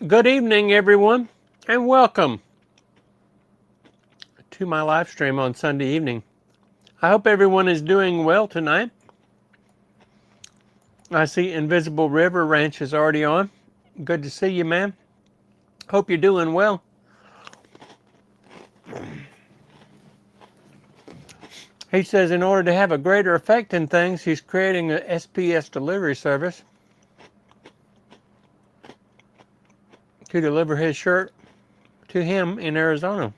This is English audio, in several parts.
Good evening, everyone, and welcome to my live stream on Sunday evening. I hope everyone is doing well tonight. I see Invisible River Ranch is already on. Good to see you, man. Hope you're doing well. He says in order to have a greater effect in things, he's creating an SPS delivery service to deliver his shirt to him in Arizona.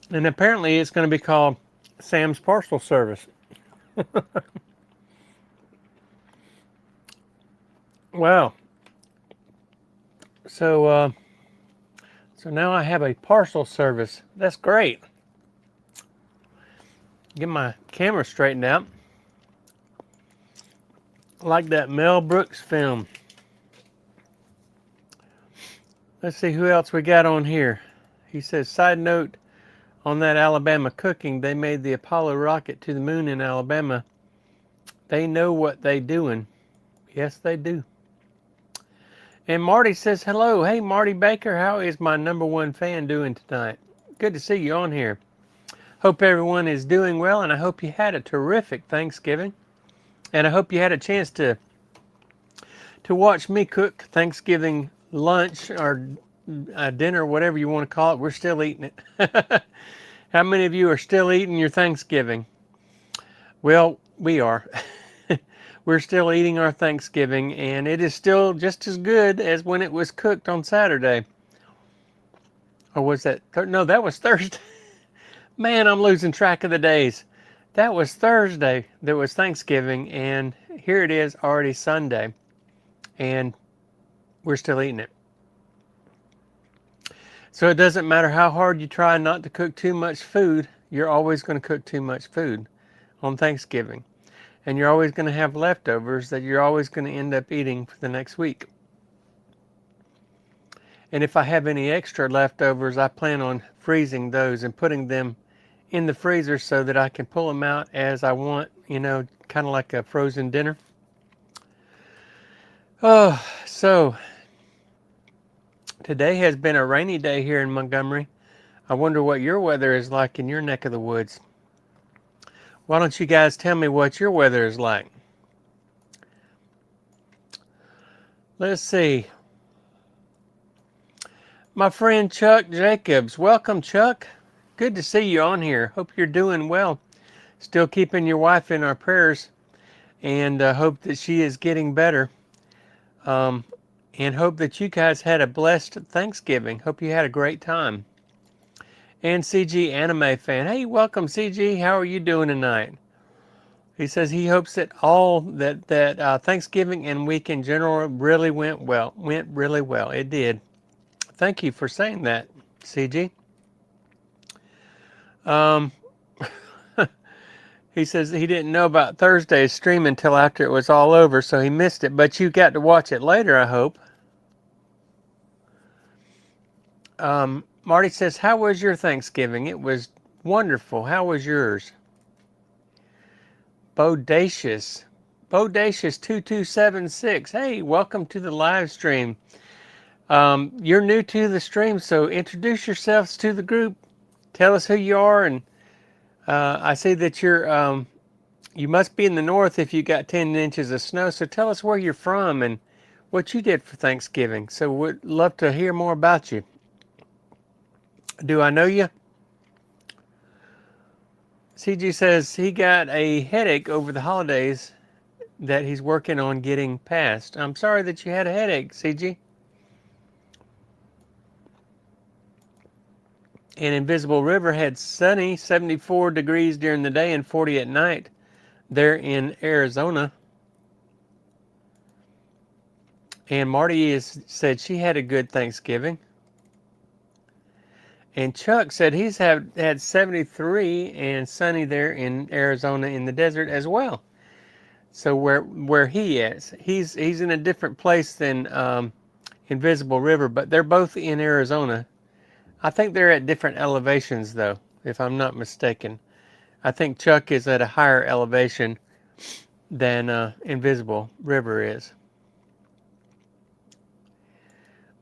And apparently it's going to be called Sam's Parcel Service. Wow. So now I have a parcel service. That's great. Get my camera straightened out. Like that Mel Brooks film. Let's see who else we got on here. He says, side note on that Alabama cooking, they made the Apollo rocket to the moon in Alabama. They know what they doing. Yes, they do. And Marty says, hello. Hey, Marty Baker, how is my #1 fan doing tonight? Good to see you on here. Hope everyone is doing well, and I hope you had a terrific Thanksgiving. And I hope you had a chance to watch me cook Thanksgiving lunch or dinner, whatever you want to call it. We're still eating it. How many of you are still eating your Thanksgiving? Well, we are. We're still eating our Thanksgiving, and it is still just as good as when it was cooked on Saturday. Or was that? No, that was Thursday. Man, I'm losing track of the days. That was Thursday. There was Thanksgiving, and here it is already Sunday, and we're still eating it. So it doesn't matter how hard you try not to cook too much food, you're always going to cook too much food on Thanksgiving. And you're always going to have leftovers that you're always going to end up eating for the next week. And if I have any extra leftovers, I plan on freezing those and putting them in the freezer so that I can pull them out as I want, you know, kind of like a frozen dinner. Oh, so today has been a rainy day here in Montgomery. I wonder what your weather is like in your neck of the woods. Why don't you guys tell me what your weather is like? Let's see. My friend Chuck Jacobs. Welcome, Chuck. Good to see you on here. Hope you're doing well. Still keeping your wife in our prayers, and hope that she is getting better. And hope that you guys had a blessed Thanksgiving. Hope you had a great time. And CG Anime Fan. Hey, welcome, CG. How are you doing tonight? He says he hopes that that Thanksgiving and week in general really went well. Went really well. It did. Thank you for saying that, CG. He says he didn't know about Thursday's stream until after it was all over, so he missed it. But you got to watch it later, I hope. Marty says, how was your Thanksgiving? It was wonderful. How was yours? Bodacious 2276. Hey, welcome to the live stream. You're new to the stream, so introduce yourselves to the group. Tell us who you are, and I see that you must be in the north if you got 10 inches of snow. So tell us where you're from and what you did for Thanksgiving. So we'd love to hear more about you. Do I know you? CG says he got a headache over the holidays that he's working on getting past. I'm sorry that you had a headache, CG. And Invisible River had sunny, 74 degrees during the day and 40 at night there in Arizona. And Marty said she had a good Thanksgiving. And Chuck said he's had 73 and sunny there in Arizona in the desert as well. So where he is, he's in a different place than Invisible River, but they're both in Arizona. I think they're at different elevations though, if I'm not mistaken. I think Chuck is at a higher elevation Invisible River is.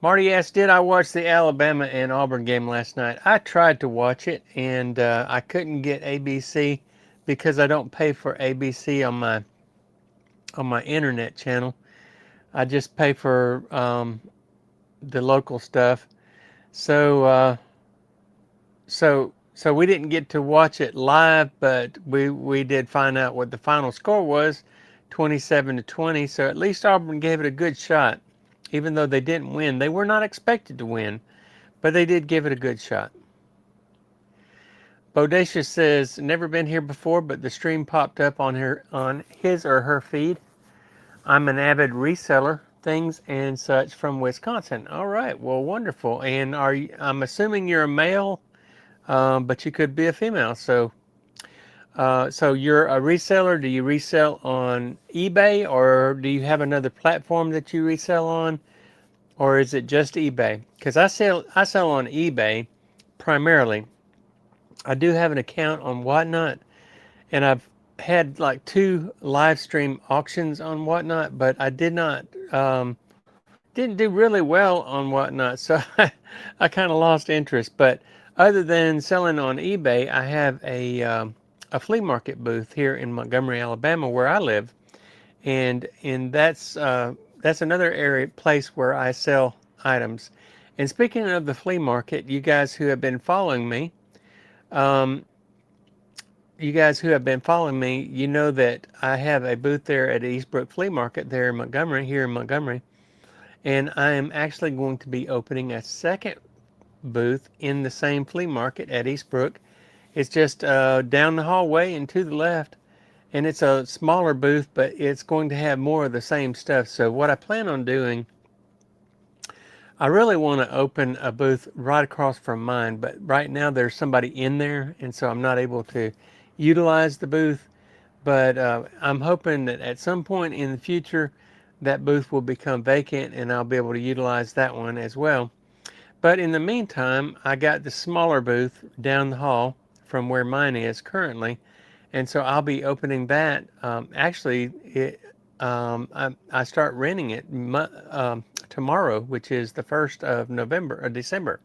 Marty asked, did I watch the Alabama and Auburn game last night? I tried to watch it, and I couldn't get ABC because I don't pay for ABC on my internet channel. I just pay for the local stuff. So so we didn't get to watch it live, but we did find out what the final score was, 27-20. So at least Auburn gave it a good shot, even though they didn't win. They were not expected to win, but they did give it a good shot. Bodacious says, never been here before, but the stream popped up on his or her feed. I'm an avid reseller, things and such from Wisconsin. All right, well, wonderful. And I'm assuming you're a male, but you could be a female. So you're a reseller. Do you resell on eBay, or do you have another platform that you resell on, or is it just eBay? Because I sell on eBay primarily. I do have an account on Whatnot, and I've had like 2 live stream auctions on Whatnot, but I didn't do really well on Whatnot, so I kind of lost interest. But other than selling on eBay, I have a flea market booth here in Montgomery, Alabama, where I live, and that's another place where I sell items. And speaking of the flea market, you guys who have been following me, you know that I have a booth there at Eastbrook Flea Market there in Montgomery, here in Montgomery. And I am actually going to be opening a second booth in the same flea market at Eastbrook. It's just down the hallway and to the left. And it's a smaller booth, but it's going to have more of the same stuff. So what I plan on doing, I really want to open a booth right across from mine, but right now there's somebody in there, and so I'm not able to utilize the booth. But I'm hoping that at some point in the future, that booth will become vacant and I'll be able to utilize that one as well. But in the meantime, I got the smaller booth down the hall from where mine is currently, and so I'll be opening that. I start renting it tomorrow, which is the 1st of November or December.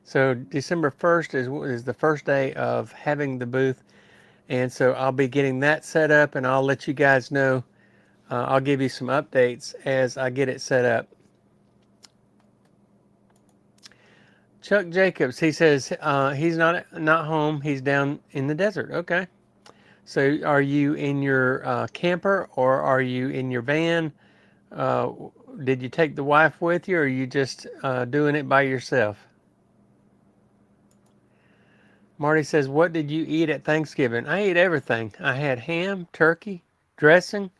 So December 1st is the first day of having the booth, and so I'll be getting that set up, and I'll let you guys know. I'll give you some updates as I get it set up. Chuck Jacobs, he says he's not home. He's down in the desert. Okay. So are you in your camper, or are you in your van? Did you take the wife with you, or are you just doing it by yourself? Marty says, what did you eat at Thanksgiving? I ate everything. I had ham, turkey, dressing,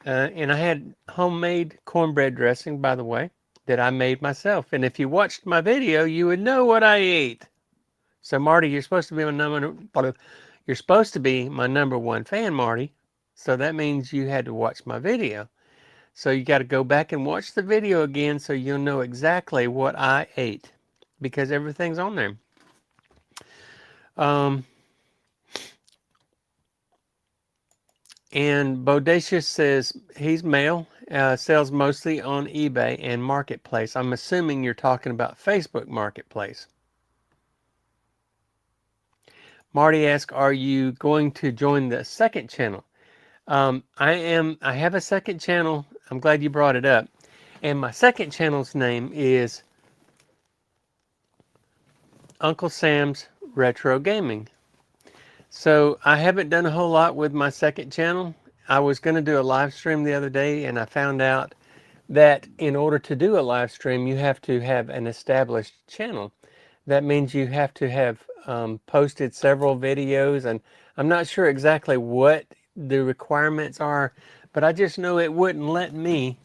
and I had homemade cornbread dressing, by the way, that I made myself. And if you watched my video, you would know what I ate. So Marty, you're supposed to be my number one fan, Marty. So that means you had to watch my video. So you got to go back and watch the video again so you'll know exactly what I ate, because everything's on there. And Bodacious says he's male, sells mostly on eBay and Marketplace. I'm assuming you're talking about Facebook Marketplace. Marty asks, are you going to join the second channel? I have a second channel. I'm glad you brought it up. And my second channel's name is Uncle Sam's Retro Gaming. So I haven't done a whole lot with my second channel. I was going to do a live stream the other day, and I found out that in order to do a live stream, you have to have an established channel. That means you have to have posted several videos, and I'm not sure exactly what the requirements are, but I just know it wouldn't let me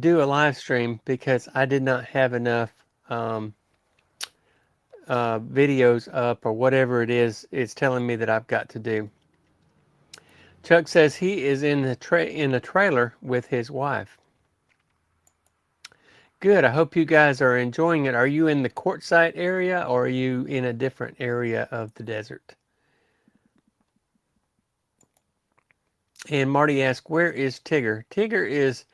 do a live stream because I did not have enough videos up, or whatever it is it's telling me that I've got to do. Chuck says he is in a trailer with his wife. Good. I hope you guys are enjoying it. Are you in the Quartzsite area, or are you in a different area of the desert? And Marty asked, where is Tigger? Tigger is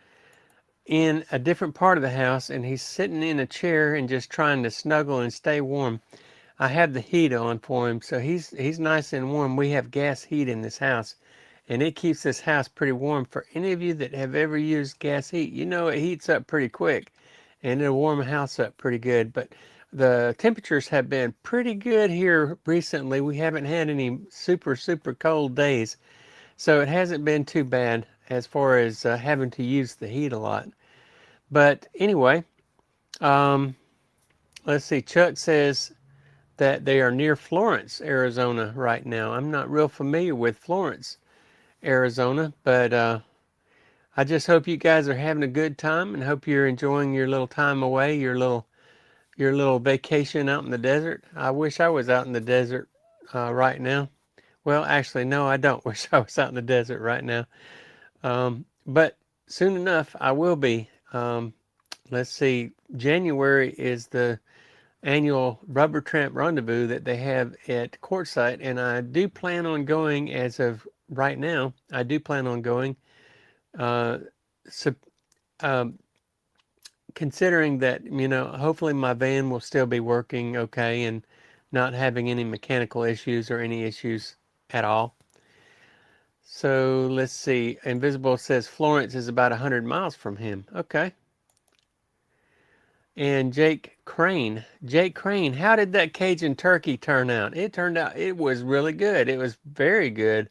in a different part of the house, and he's sitting in a chair and just trying to snuggle and stay warm. I have the heat on for him, so he's nice and warm. We have gas heat in this house, and it keeps this house pretty warm. For any of you that have ever used gas heat, you know it heats up pretty quick, and it'll warm a house up pretty good. But the temperatures have been pretty good here recently. We haven't had any super cold days, so it hasn't been too bad as far as having to use the heat a lot. But anyway, let's see. Chuck says that they are near Florence, Arizona right now. I'm not real familiar with Florence, Arizona, but I just hope you guys are having a good time and hope you're enjoying your little time away, your little vacation out in the desert. I wish I was out in the desert right now. Well, actually, no, I don't wish I was out in the desert right now. But soon enough, I will be. Let's see, January is the annual Rubber Tramp Rendezvous that they have at Quartzsite, and I do plan on going as of right now. I do plan on going. So, considering that, hopefully my van will still be working okay and not having any mechanical issues or any issues at all. So let's see. Invisible says Florence is about 100 miles from him. Okay. And Jake Crane, how did that Cajun turkey turn out? It turned out it was really good. It was very good.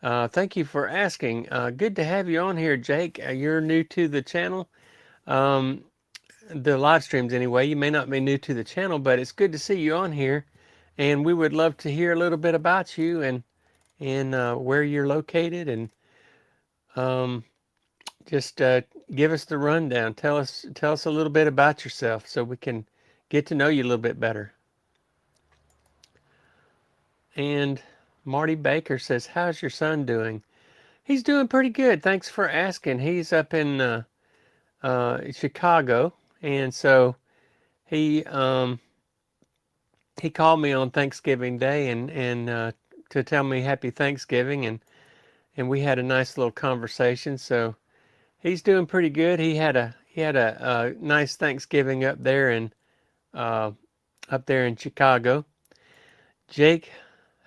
Thank you for asking. Good to have you on here, Jake. You're new to the channel. The live streams anyway. You may not be new to the channel, but it's good to see you on here. And we would love to hear a little bit about you and where you're located, and just give us the rundown. Tell us a little bit about yourself so we can get to know you a little bit better. And Marty Baker says, how's your son doing? He's doing pretty good. Thanks for asking. He's up in Chicago, and so he called me on Thanksgiving Day and to tell me happy Thanksgiving, and we had a nice little conversation. So he's doing pretty good. He had a nice Thanksgiving up there in Chicago. Jake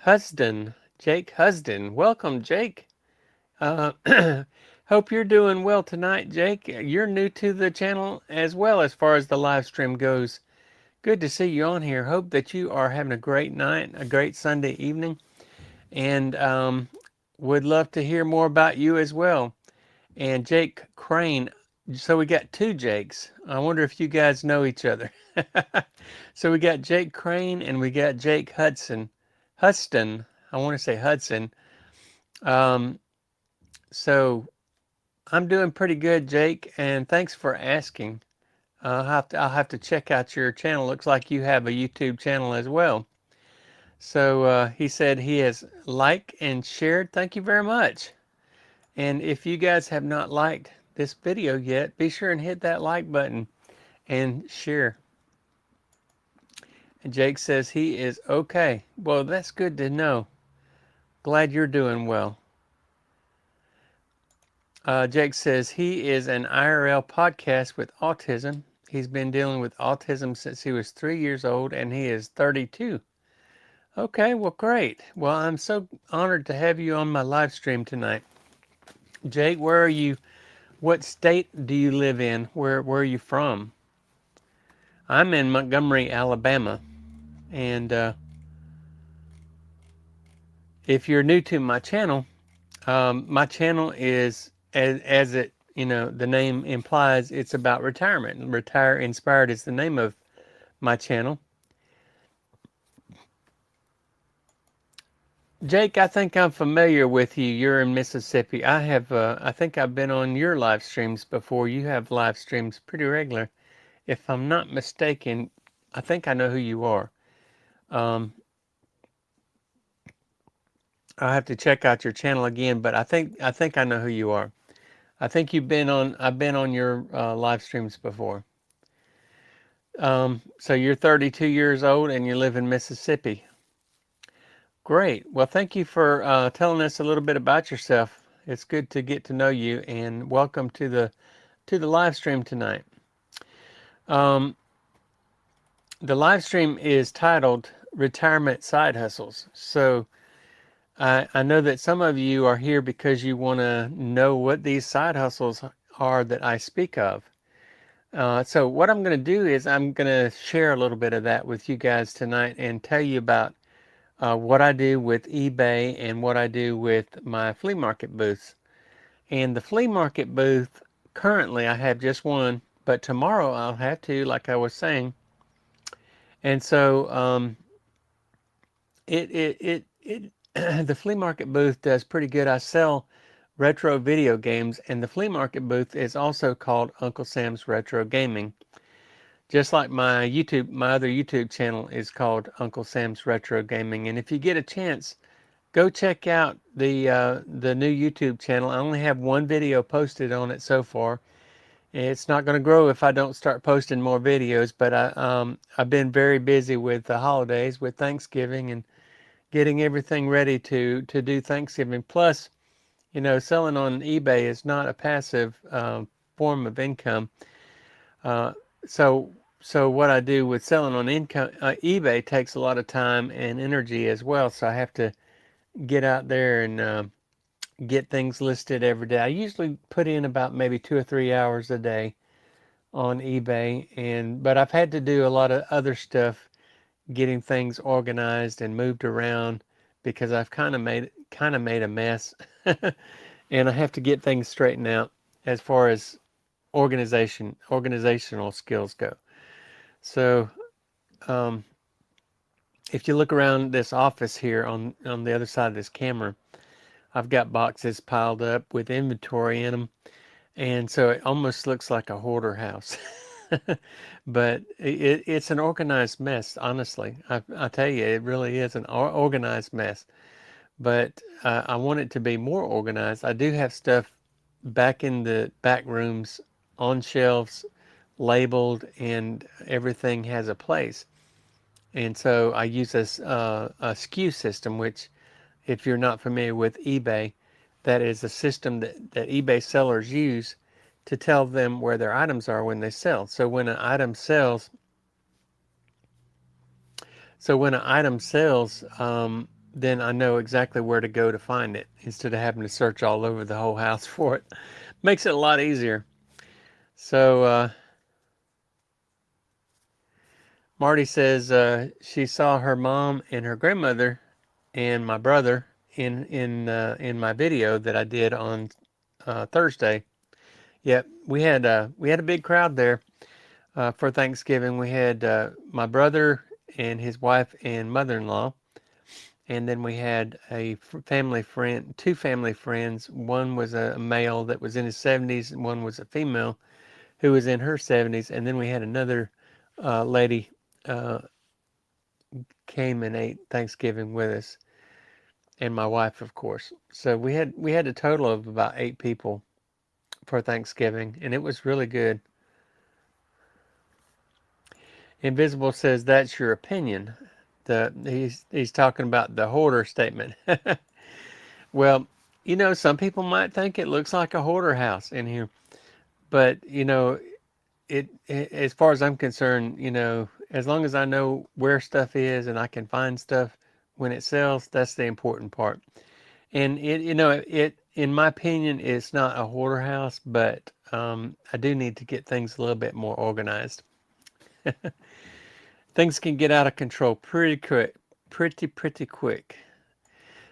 Husden, welcome, Jake. Hope you're doing well tonight, Jake. You're new to the channel as well as far as the live stream goes. Good to see you on here. Hope that you are having a great night, a great Sunday evening, and would love to hear more about you as well. And Jake Crane, so we got two Jakes. I wonder if you guys know each other. So we got Jake Crane and we got Jake Huston. I want to say Hudson. So I'm doing pretty good, Jake, and thanks for asking. I'll have to check out your channel. Looks like you have a YouTube channel as well. So he said he has liked and shared. Thank you very much. And if you guys have not liked this video yet, be sure and hit that like button and share. And Jake says he is okay. Well, that's good to know. Glad you're doing well. Jake says he is an IRL podcast with autism. He's been dealing with autism since he was 3 years old, and he is 32. Okay, well, great. Well, I'm so honored to have you on my live stream tonight. Jake, where are you? What state do you live in? Where are you from? I'm in Montgomery, Alabama. And if you're new to my channel is, as it, the name implies, it's about retirement. Retire Inspired is the name of my channel. Jake, I think I'm familiar with you. You're in Mississippi. I think I've been on your live streams before. You have live streams pretty regular. If I'm not mistaken, I think I know who you are. I'll have to check out your channel again, but I think I know who you are. I think I've been on your live streams before. So you're 32 years old and you live in Mississippi. Great. Well, thank you for telling us a little bit about yourself. It's good to get to know you, and welcome to the live stream tonight. Um, the live stream is titled Retirement Side Hustles. So I know that some of you are here because you want to know what these side hustles are that I speak of. So what I'm going to do is I'm going to share a little bit of that with you guys tonight and tell you about what I do with eBay and what I do with my flea market booths. And the flea market booth, currently I have just one, but tomorrow I'll have two, like I was saying. And so the flea market booth does pretty good. I sell retro video games, and the flea market booth is also called Uncle Sam's Retro Gaming. Just like my other YouTube channel is called Uncle Sam's Retro Gaming. And if you get a chance, go check out the new YouTube channel. I only have one video posted on it so far. It's not going to grow if I don't start posting more videos, but I've been very busy with the holidays, with Thanksgiving, and getting everything ready to do Thanksgiving. Plus, selling on eBay is not a passive form of income. Uh, so what I do with selling on eBay takes a lot of time and energy as well. So I have to get out there and get things listed every day. I usually put in about maybe 2 or 3 hours a day on eBay, but I've had to do a lot of other stuff, getting things organized and moved around because I've kind of made a mess, and I have to get things straightened out as far as organizational skills go. So if you look around this office here on the other side of this camera, I've got boxes piled up with inventory in them, and so it almost looks like a hoarder house. But it's an organized mess, honestly. I tell you, it really is an organized mess. But I want it to be more organized. I do have stuff back in the back rooms on shelves, labeled, and everything has a place. And so I use a SKU system, which, if you're not familiar with eBay, that is a system that eBay sellers use to tell them where their items are when they sell. So when an item sells, then I know exactly where to go to find it instead of having to search all over the whole house for it. Makes it a lot easier. So Marty says she saw her mom and her grandmother and my brother in my video that I did on Thursday. Yep, we had a big crowd there for Thanksgiving. We had my brother and his wife and mother-in-law, and then we had a family friend, two family friends. One was a male that was in his 70s, and one was a female who was in her 70s. And then we had another lady came and ate Thanksgiving with us, and my wife, of course. So we had a total of about 8 people for Thanksgiving, and it was really good. Invisible says that's your opinion. He's talking about the hoarder statement. Well, some people might think it looks like a hoarder house in here, but as far as I'm concerned, as long as I know where stuff is and I can find stuff when it sells, that's the important part. And it in my opinion, it's not a hoarder house, but I do need to get things a little bit more organized. Things can get out of control pretty quick, pretty quick.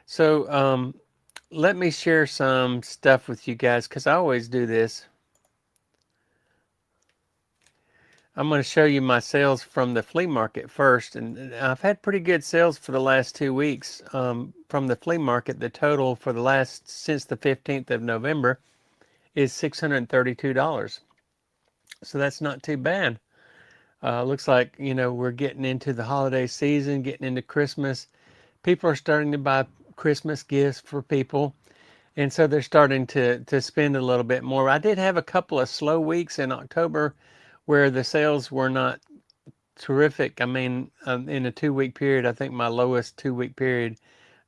So let me share some stuff with you guys, because I always do this. I'm going to show you my sales from the flea market first, and I've had pretty good sales for the last 2 weeks from the flea market. The total for since the 15th of November is $632. So that's not too bad. Looks like, we're getting into the holiday season, getting into Christmas. People are starting to buy Christmas gifts for people, and so they're starting to spend a little bit more. I did have a couple of slow weeks in October where the sales were not terrific. I mean, in a 2-week period, I think my lowest 2-week period,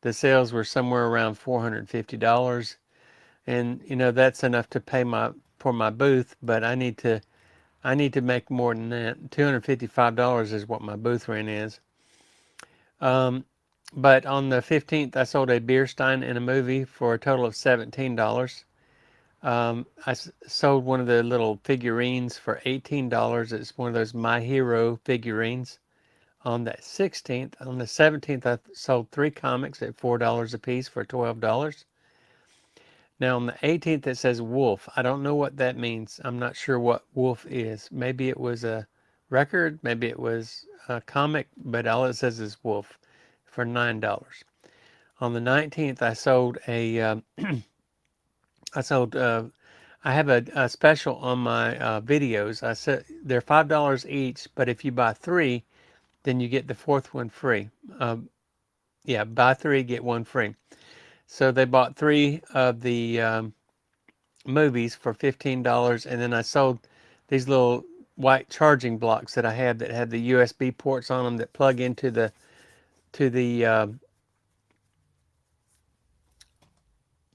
the sales were somewhere around $450. and that's enough to pay for my booth. But I need to make more than that. $255 is what my booth rent is. But on the 15th, I sold a beer stein and a movie for a total of $17. I sold one of the little figurines for $18. It's one of those My Hero figurines. On the 16th, on the 17th, I sold 3 comics at $4 a piece for $12. Now on the 18th, it says Wolf. I don't know what that means. I'm not sure what Wolf is. Maybe it was a record, maybe it was a comic, but all it says is Wolf for $9. On the 19th, I sold a I have a special on my videos. I said they're $5 each, but if you buy 3, then you get the 4th one free. Yeah, buy 3, get 1 free. So they bought 3 of the movies for $15, and then I sold these little white charging blocks that I had that had the USB ports on them that plug into the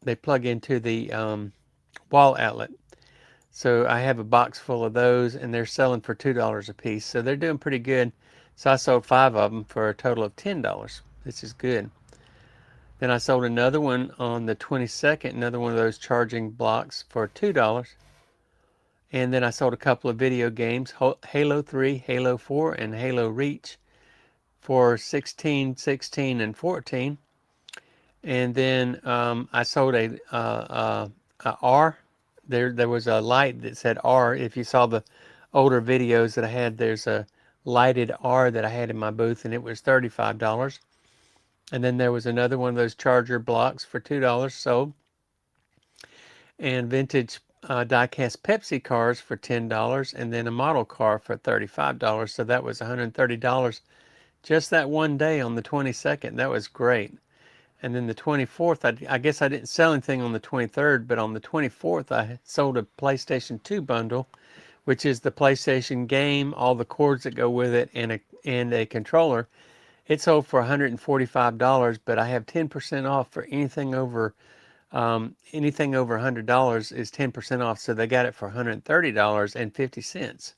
they plug into the wall outlet. So I have a box full of those, and they're selling for $2 a piece. So they're doing pretty good. So I sold 5 of them for a total of $10. This is good. Then I sold another one on the 22nd, another one of those charging blocks for $2. And then I sold a couple of video games, Halo 3, Halo 4, and Halo Reach for $16, $16, and $14. And then I sold a R. There was a light that said R. If you saw the older videos that I had, there's a lighted R that I had in my booth, and it was $35. And then there was another one of those charger blocks for $2 sold. And vintage die-cast Pepsi cars for $10, and then a model car for $35. So that was $130 just that one day on the 22nd. That was great. And then the 24th, I guess I didn't sell anything on the 23rd, but on the 24th, I sold a PlayStation 2 bundle, which is the PlayStation game, all the cords that go with it, and a controller. It sold for $145, but I have 10% off for anything over $100 is 10% off. So they got it for $130.50.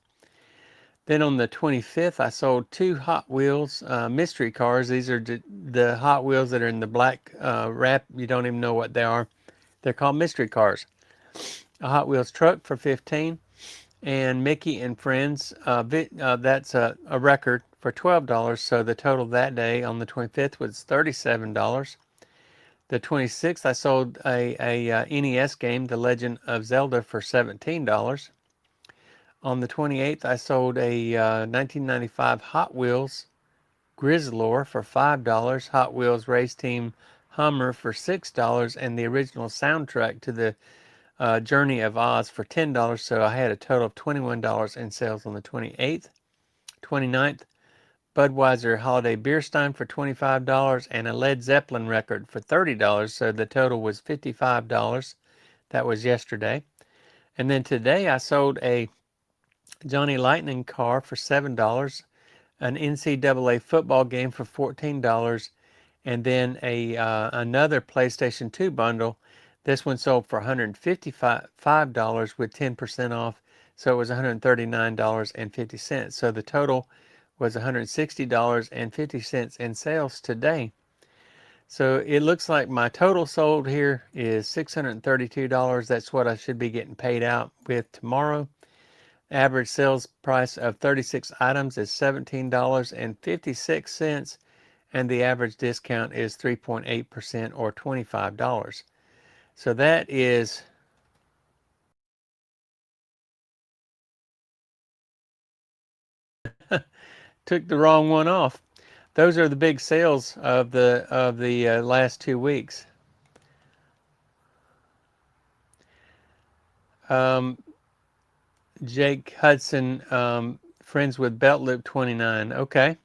Then on the 25th, I sold 2 Hot Wheels mystery cars. These are the Hot Wheels that are in the black wrap. You don't even know what they are. They're called mystery cars. A Hot Wheels truck for $15, and Mickey and Friends. That's a record for $12. So the total that day on the 25th was $37. The 26th, I sold a NES game, The Legend of Zelda, for $17. On the 28th, I sold a 1995 Hot Wheels Grizzlor for $5, Hot Wheels Race Team Hummer for $6, and the original soundtrack to the Journey of Oz for $10. So I had a total of $21 in sales on the 28th. 29th, Budweiser Holiday Beer Stein for $25, and a Led Zeppelin record for $30. So the total was $55. That was yesterday. And then today I sold a Johnny Lightning car for $7, an NCAA football game for $14, and then another PlayStation 2 bundle. This one sold for $155 with 10% off, so it was $139.50. So the total was $160.50 in sales today. So it looks like my total sold here is $632. That's what I should be getting paid out with tomorrow. Average sales price of 36 items is $17.56, and the average discount is 3.8% or $25. So that is took the wrong one off. Those are the big sales of the last 2 weeks. Jake Hudson, friends with Belt Loop 29. Okay.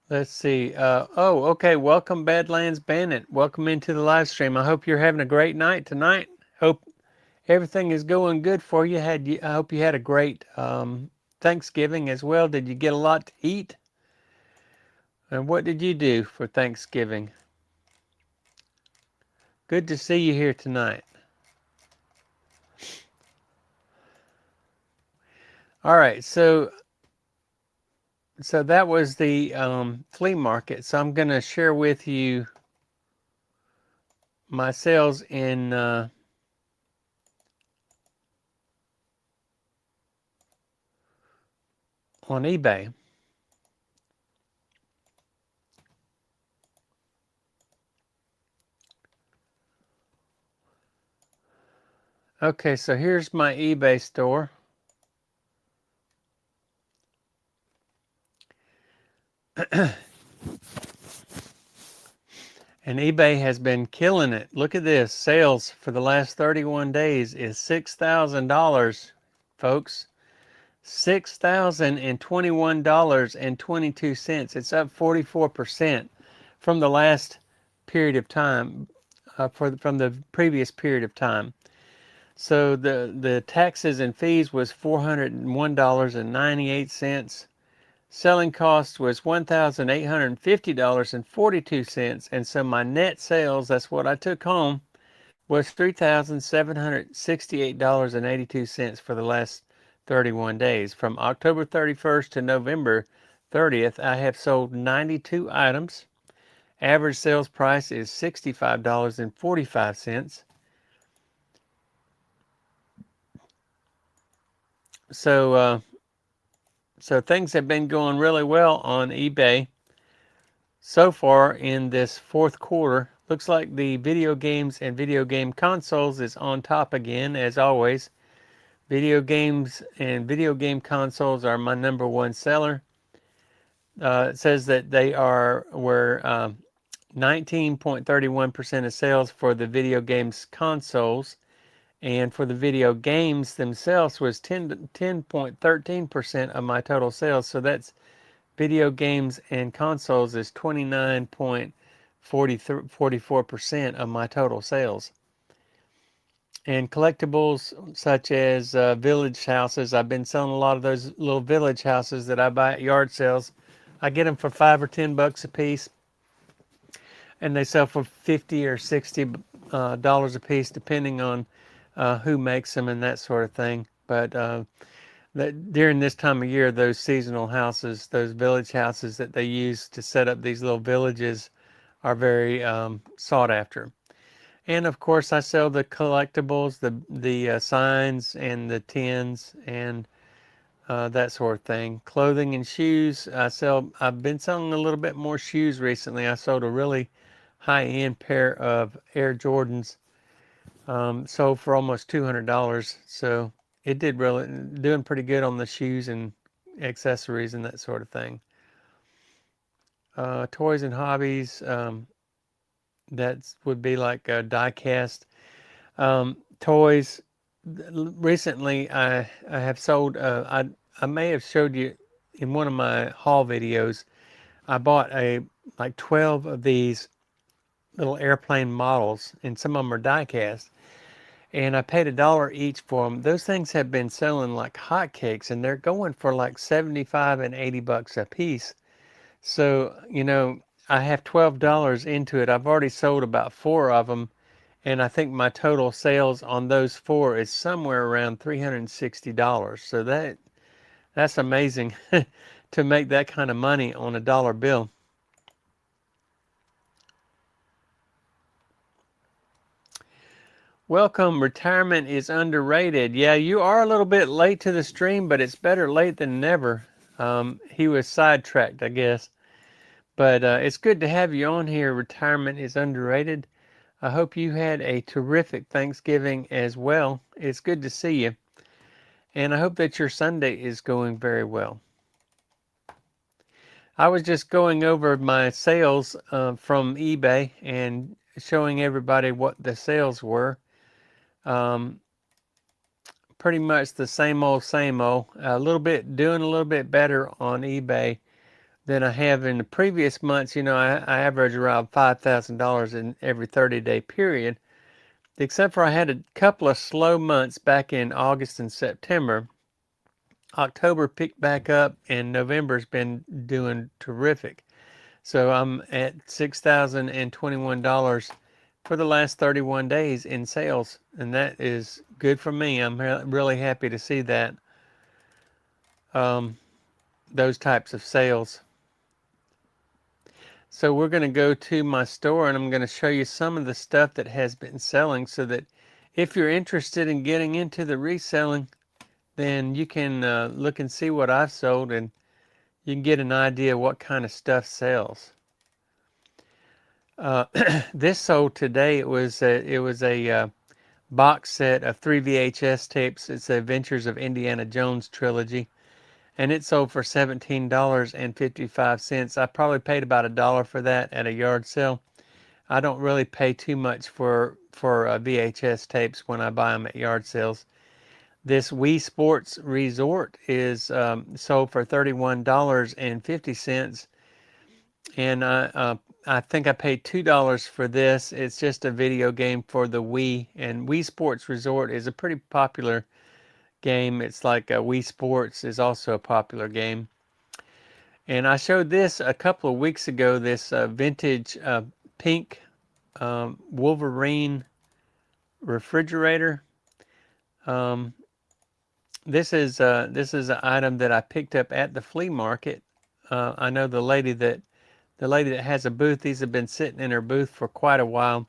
Let's see. Oh, okay. Welcome, Badlands Bandit. Welcome into the live stream. I hope you're having a great night tonight. Hope everything is going good for you. I hope you had a great Thanksgiving as well? Did you get a lot to eat? And what did you do for Thanksgiving? Good to see you here tonight. All right, so that was the flea market. So I'm going to share with you my sales in on eBay. Okay, so here's my eBay store. And eBay has been killing it. Look at this. Sales for the last 31 days is $6,000, folks. $6,021.22. It's up 44% from the last period of time, from the previous period of time. So the taxes and fees was $401.98. Selling cost was $1,850.42, and so my net sales, that's what I took home, was $3,768.82 for the last 31 days. From October 31st to November 30th, I have sold 92 items. Average sales price is $65.45. So things have been going really well on eBay so far in this fourth quarter. Looks like the video games and video game consoles is on top again, as always. Video games and video game consoles are my number one seller. It says that they were 19.31% of sales for the video games consoles, and for the video games themselves was 10.13% of my total sales. So that's video games and consoles is 29.44% of my total sales. And collectibles such as village houses, I've been selling a lot of those little village houses that I buy at yard sales. I get them for $5 or $10 a piece, and they sell for $50 or $60 a piece, depending on who makes them and that sort of thing. But during this time of year, those seasonal houses, those village houses that they use to set up these little villages, are very sought after. And of course, I sell the collectibles, the signs and the tins and that sort of thing. Clothing and shoes, I've been selling a little bit more shoes recently. I sold a really high-end pair of Air Jordans, sold for almost $200. So it did really doing pretty good on the shoes and accessories and that sort of thing. Toys and hobbies. That would be like die cast toys. Recently, I have sold. I may have showed you in one of my haul videos. I bought like 12 of these little airplane models, and some of them are die cast. And I paid $1 each for them. Those things have been selling like hotcakes, and they're going for like 75 and $80 a piece. So, I have $12 into it. I've already sold about 4 of them, and I think my total sales on those 4 is somewhere around $360. So that's amazing to make that kind of money on a dollar bill. Welcome. Retirement is underrated. Yeah, you are a little bit late to the stream, but it's better late than never. He was sidetracked, I guess. But it's good to have you on here. Retirement is underrated. I hope you had a terrific Thanksgiving as well. It's good to see you. And I hope that your Sunday is going very well. I was just going over my sales from eBay and showing everybody what the sales were. Pretty much the same old, same old. Doing a little bit better on eBay than I have in the previous months. I average around $5,000 in every 30-day period, except for I had a couple of slow months back in August and September. October picked back up, and November's been doing terrific. So I'm at $6,021 for the last 31 days in sales, and that is good for me. I'm really happy to see that, those types of sales. So we're going to go to my store, and I'm going to show you some of the stuff that has been selling, so that if you're interested in getting into the reselling, then you can look and see what I've sold, and you can get an idea what kind of stuff sells. This sold today. It was a box set of 3 VHS tapes. It's the Adventures of Indiana Jones trilogy, and it sold for $17.55. I probably paid about $1 for that at a yard sale. I don't really pay too much for VHS tapes when I buy them at yard sales. This Wii Sports Resort is sold for $31.50, and I think I paid $2 for this. It's just a video game for the Wii, and Wii Sports Resort is a pretty popular game. It's like Wii Sports is also a popular game. And I showed this a couple of weeks ago, this vintage pink Wolverine refrigerator. This is an item that I picked up at the flea market. I know the lady that has a booth. These have been sitting in her booth for quite a while.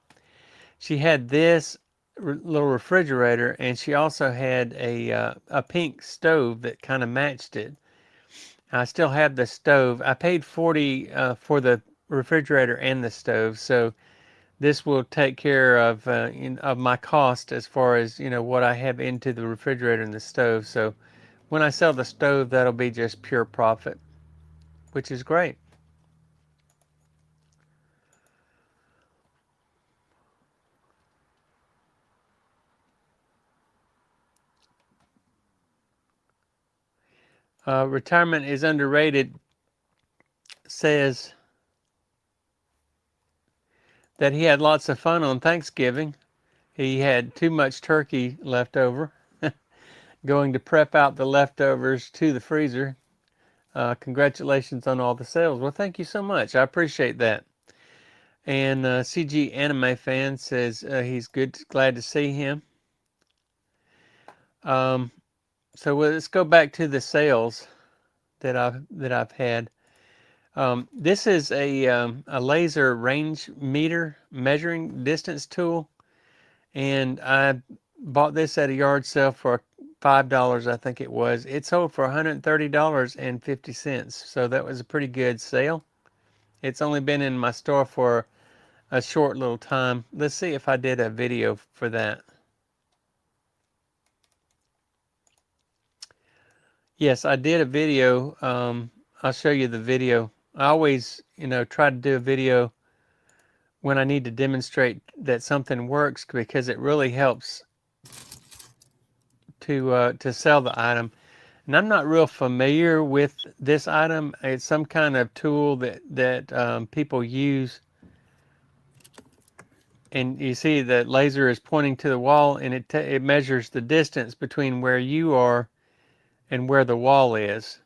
She had this little refrigerator, and she also had a pink stove that kind of matched it. I still have the stove. I paid $40 for the refrigerator and the stove, so this will take care of my cost as far as what I have into the refrigerator and the stove. So when I sell the stove, that'll be just pure profit, which is great. Retirement is underrated says that he had lots of fun on Thanksgiving. He had too much turkey left over. Going to prep out the leftovers to the freezer. Congratulations on all the sales. Well, thank you so much. I appreciate that. And CG Anime Fan says he's glad to see him. So let's go back to the sales that I've had. This is a laser range meter measuring distance tool, and I bought this at a yard sale for $5, I think it was. It sold for $130.50, so that was a pretty good sale. It's only been in my store for a short little time. Let's see if I did a video for that. Yes, I did a video. I'll show you the video. I always, try to do a video when I need to demonstrate that something works, because it really helps to sell the item. And I'm not real familiar with this item. It's some kind of tool that people use. And you see the laser is pointing to the wall, and it measures the distance between where you are and where the wall is.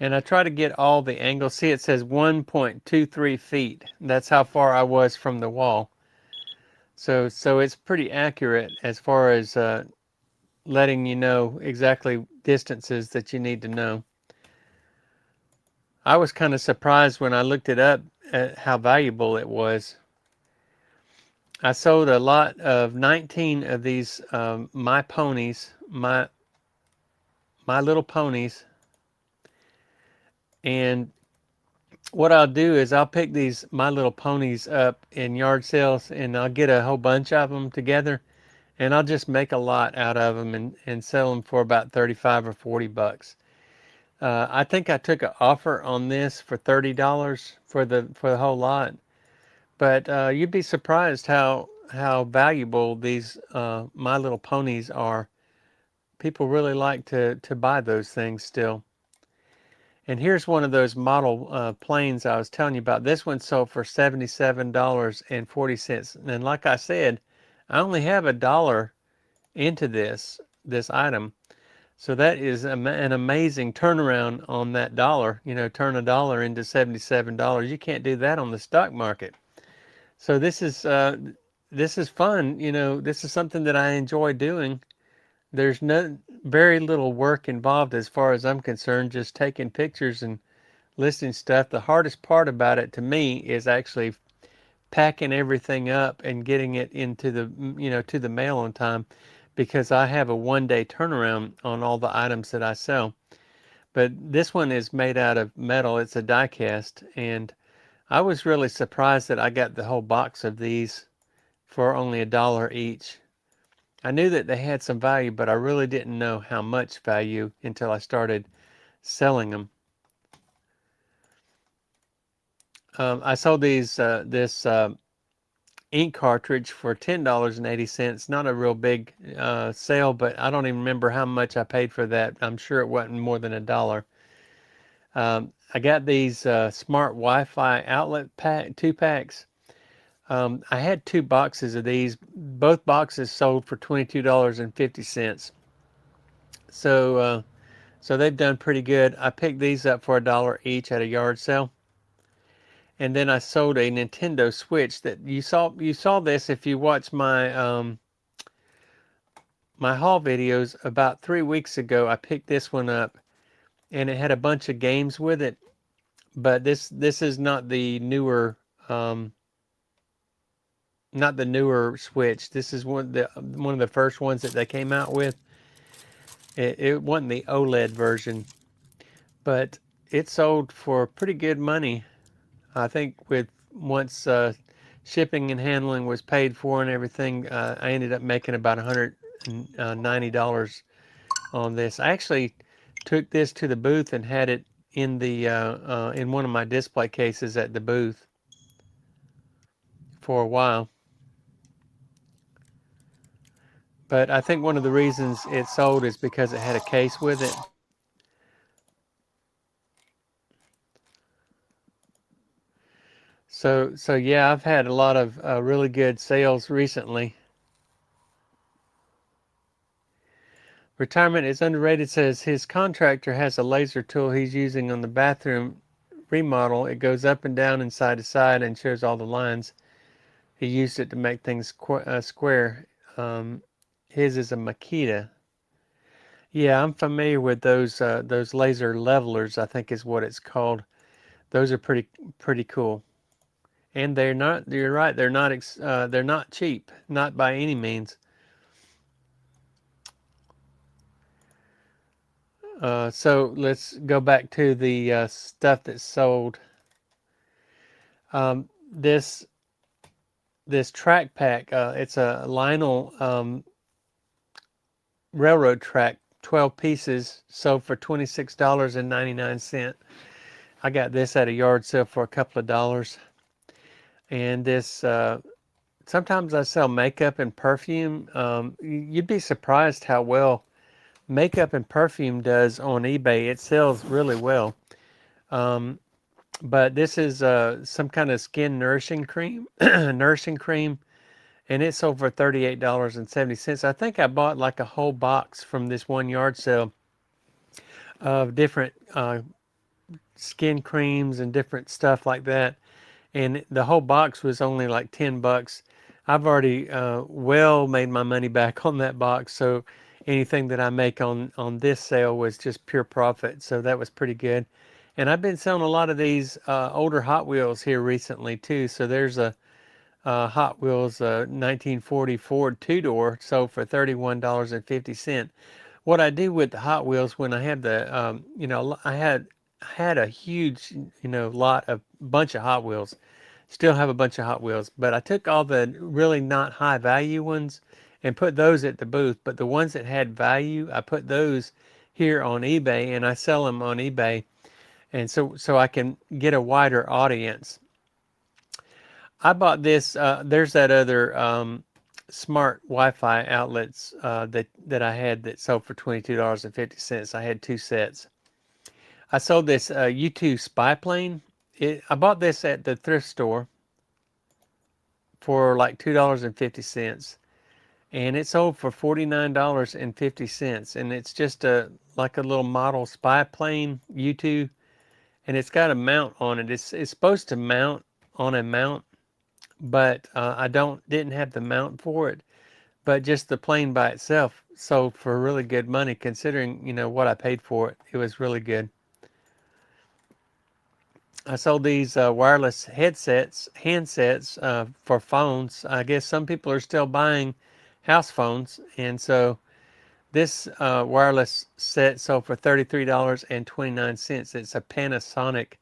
And I try to get all the angles. See, it says 1.23 feet. That's how far I was from the wall. So it's pretty accurate as far as letting you know exactly distances that you need to know. I was kind of surprised when I looked it up at how valuable it was. I sold a lot of 19 of these My Ponies, my Little Ponies. And what I'll do is I'll pick these My Little Ponies up in yard sales, and I'll get a whole bunch of them together, and I'll just make a lot out of them and sell them for about 35 or 40 bucks. I think I took an offer on this for $30 for the whole lot, but you'd be surprised how valuable these My Little Ponies are. People really like to buy those things still. And here's one of those model planes I was telling you about. This one sold for $77.40. And like I said, I only have $1 into this item. So that is an amazing turnaround on that dollar. You know, turn $1 into $77. You can't do that on the stock market. So this is fun. You know, this is something that I enjoy doing. There's very little work involved as far as I'm concerned. Just taking pictures and listing stuff. The hardest part about it to me is actually packing everything up and getting it into the to the mail on time, because I have a 1-day turnaround on all the items that I sell. But this one is made out of metal. It's a die cast, and I was really surprised that I got the whole box of these for only $1 each. I knew that they had some value, but I really didn't know how much value until I started selling them. I sold this ink cartridge for $10.80. Not a real big sale, but I don't even remember how much I paid for that. I'm sure it wasn't more than $1. I got these smart Wi-Fi outlet pack, 2-packs. I had 2 boxes of these. Both boxes sold for $22.50. So they've done pretty good. I picked these up for $1 each at a yard sale. And then I sold a Nintendo Switch that you saw this if you watch my my haul videos. About 3 weeks ago, I picked this one up, and it had a bunch of games with it. But this is not the newer Switch. This is one of the first ones that they came out with. It wasn't the OLED version, but it sold for pretty good money. I think once shipping and handling was paid for and everything, I ended up making about $190 on this. I actually took this to the booth and had it in in one of my display cases at the booth for a while. But I think one of the reasons it sold is because it had a case with it. So yeah, I've had a lot of really good sales recently. Retirement is underrated says his contractor has a laser tool he's using on the bathroom remodel. It goes up and down and side to side and shows all the lines. He used it to make things square. His is a Makita. Yeah, I'm familiar with those laser levelers, I think is what it's called. Those are pretty cool. And they're not, you're right, they're not cheap, not by any means. So let's go back to the stuff that's sold. This track pack, it's a Lionel railroad track, 12 pieces, sold for $26.99. I got this at a yard sale for a couple of dollars. And this, sometimes I sell makeup and perfume. You'd be surprised how well makeup and perfume does on eBay. It sells really well. But this is some kind of skin nourishing cream, and it sold for $38.70. I think I bought like a whole box from this one yard sale of different skin creams and different stuff like that. And the whole box was only like $10. I've already well made my money back on that box. So anything that I make on this sale was just pure profit. So that was pretty good. And I've been selling a lot of these older Hot Wheels here recently too. So there's a Hot Wheels 1940 Ford 2-door sold for $31.50. What I do with the Hot Wheels when I have the, I had a huge, bunch of Hot Wheels. Still have a bunch of Hot Wheels, but I took all the really not high value ones and put those at the booth. But the ones that had value, I put those here on eBay, and I sell them on eBay, and so I can get a wider audience. I bought this. There's that other smart Wi-Fi outlets that I had that sold for $22.50. I had 2 sets. I sold this U2 spy plane. I bought this at the thrift store for like $2.50, and it sold for $49.50. And it's just like a little model spy plane U2, and it's got a mount on it. It's supposed to mount on a mount, but I didn't have the mount for it. But just the plane by itself sold for really good money, considering what I paid for it. It was really good. I sold these wireless handsets for phones. I guess some people are still buying house phones, and so this wireless set sold for $33.29. It's a Panasonic.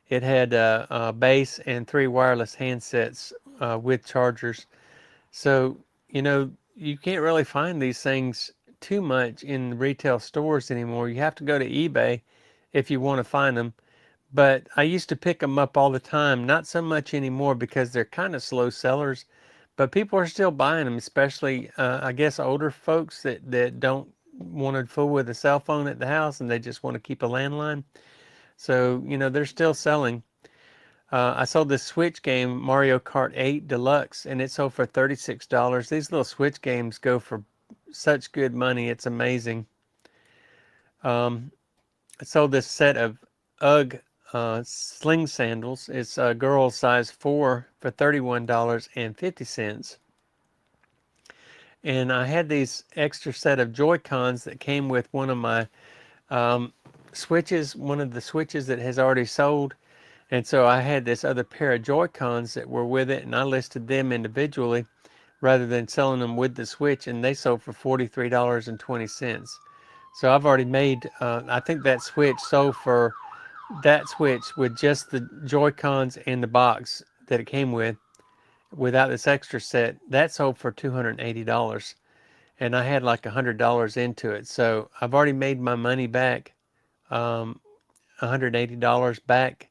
It had a base and 3 wireless handsets with chargers. So, you can't really find these things too much in retail stores anymore. You have to go to eBay if you want to find them. But I used to pick them up all the time, not so much anymore because they're kind of slow sellers. But people are still buying them, especially, I guess, older folks that don't want to fool with a cell phone at the house and they just want to keep a landline. So, they're still selling. I sold this Switch game, Mario Kart 8 Deluxe, and it sold for $36. These little Switch games go for such good money. It's amazing. I sold this set of UGG sling sandals. It's a girl size 4 for $31.50. And I had these extra set of Joy-Cons that came with one of my switches, one of the switches that has already sold. And so I had this other pair of Joy-Cons that were with it, and I listed them individually rather than selling them with the switch, and they sold for $43.20. So I've already made, I think that switch sold for, that switch with just the Joy-Cons and the box that it came with, without this extra set, that sold for $280. And I had like $100 into it. So I've already made my money back, $180 back,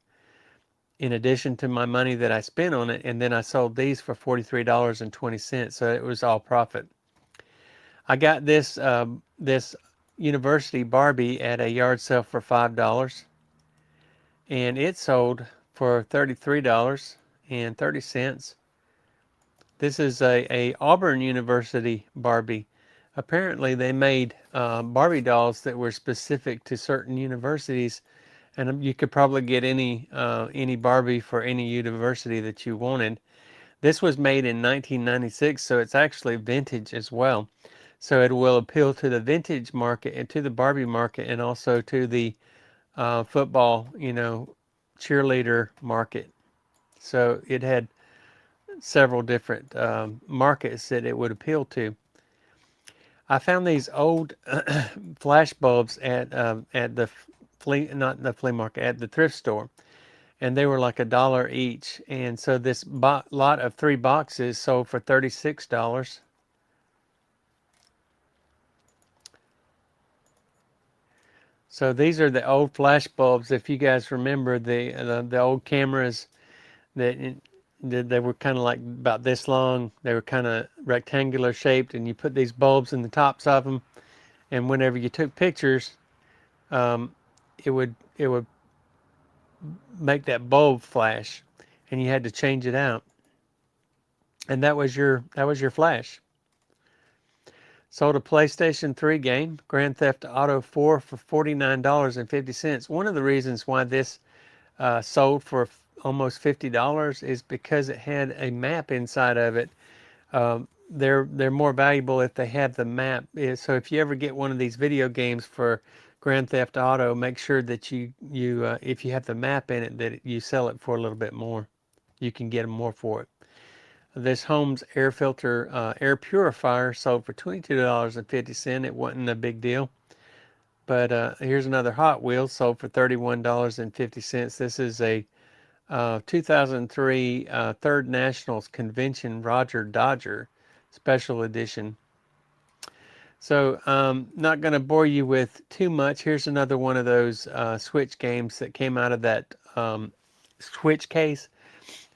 in addition to my money that I spent on it. And then I sold these for $43.20. So it was all profit. I got this University Barbie at a yard sale for $5, and it sold for $33.30. This is a Auburn University Barbie. Apparently they made Barbie dolls that were specific to certain universities, and you could probably get any Barbie for any university that you wanted. This was made in 1996, so it's actually vintage as well. So it will appeal to the vintage market and to the Barbie market, and also to the football, cheerleader market. So it had several different markets that it would appeal to. I found these old flash bulbs at the not the flea market, at the thrift store, and they were like $1 each. And so this lot of 3 boxes sold for $36. So these are the old flash bulbs. If you guys remember the old cameras that they were kind of like about this long. They were kind of rectangular shaped, and you put these bulbs in the tops of them. And whenever you took pictures, it would make that bulb flash, and you had to change it out. And that was your flash. Sold a PlayStation 3 game, Grand Theft Auto 4, for $49.50. One of the reasons why this sold for almost $50 is because it had a map inside of it. They're more valuable if they have the map. So if you ever get one of these video games for Grand Theft Auto, make sure that you if you have the map in it, that you sell it for a little bit more. You can get them more for it. This Holmes air filter air purifier sold for $22.50. It wasn't a big deal. But here's another Hot Wheels sold for $31.50. This is a 2003 Third Nationals Convention Roger Dodger Special Edition. So not going to bore you with too much. Here's another one of those Switch games that came out of that Switch case.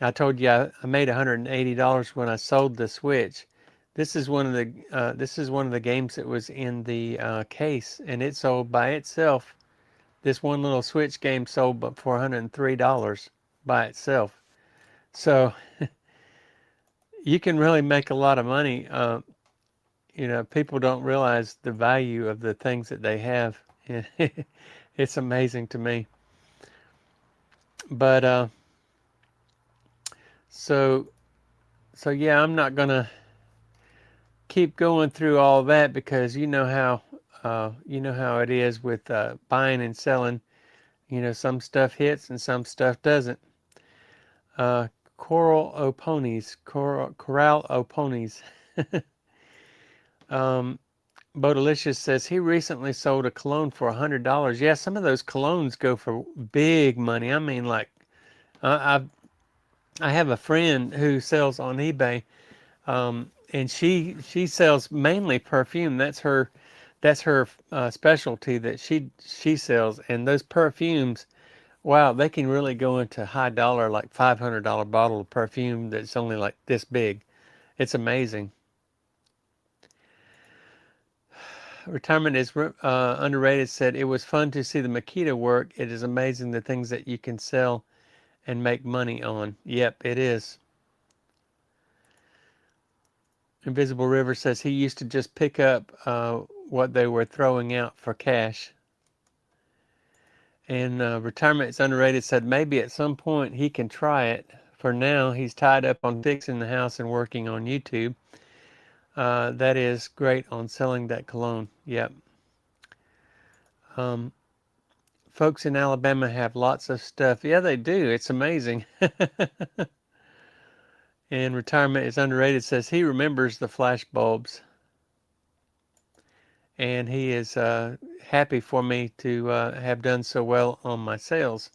I told you I made $180 when I sold the Switch. This is one of the games that was in the case, and it sold by itself This one little Switch game sold but for $103 by itself. So you can really make a lot of money. People don't realize the value of the things that they have. It's amazing to me. But so yeah, I'm not gonna keep going through all that because you know how it is with buying and selling. Some stuff hits and some stuff doesn't. Uh, Coral Oponies, Corral Oponies. Bodalicious says he recently sold a cologne for $100. Yeah, some of those colognes go for big money. I mean, like I I have a friend who sells on eBay, and she sells mainly perfume. That's her specialty that she sells. And those perfumes, wow, they can really go into high dollar, like $500 bottle of perfume that's only like this big. It's amazing. Retirement is underrated. Said it was fun to see the Makita work. It is amazing the things that you can sell and make money on. Yep, it is. Invisible River says he used to just pick up what they were throwing out for cash. And Retirement is underrated. Said maybe at some point he can try it. For now, he's tied up on fixing the house and working on YouTube. That is great on selling that cologne. Yep. Um, Folks in Alabama have lots of stuff. Yeah, they do. It's amazing. And Retirement is underrated. Says he remembers the flash bulbs. And he is happy for me to have done so well on my sales.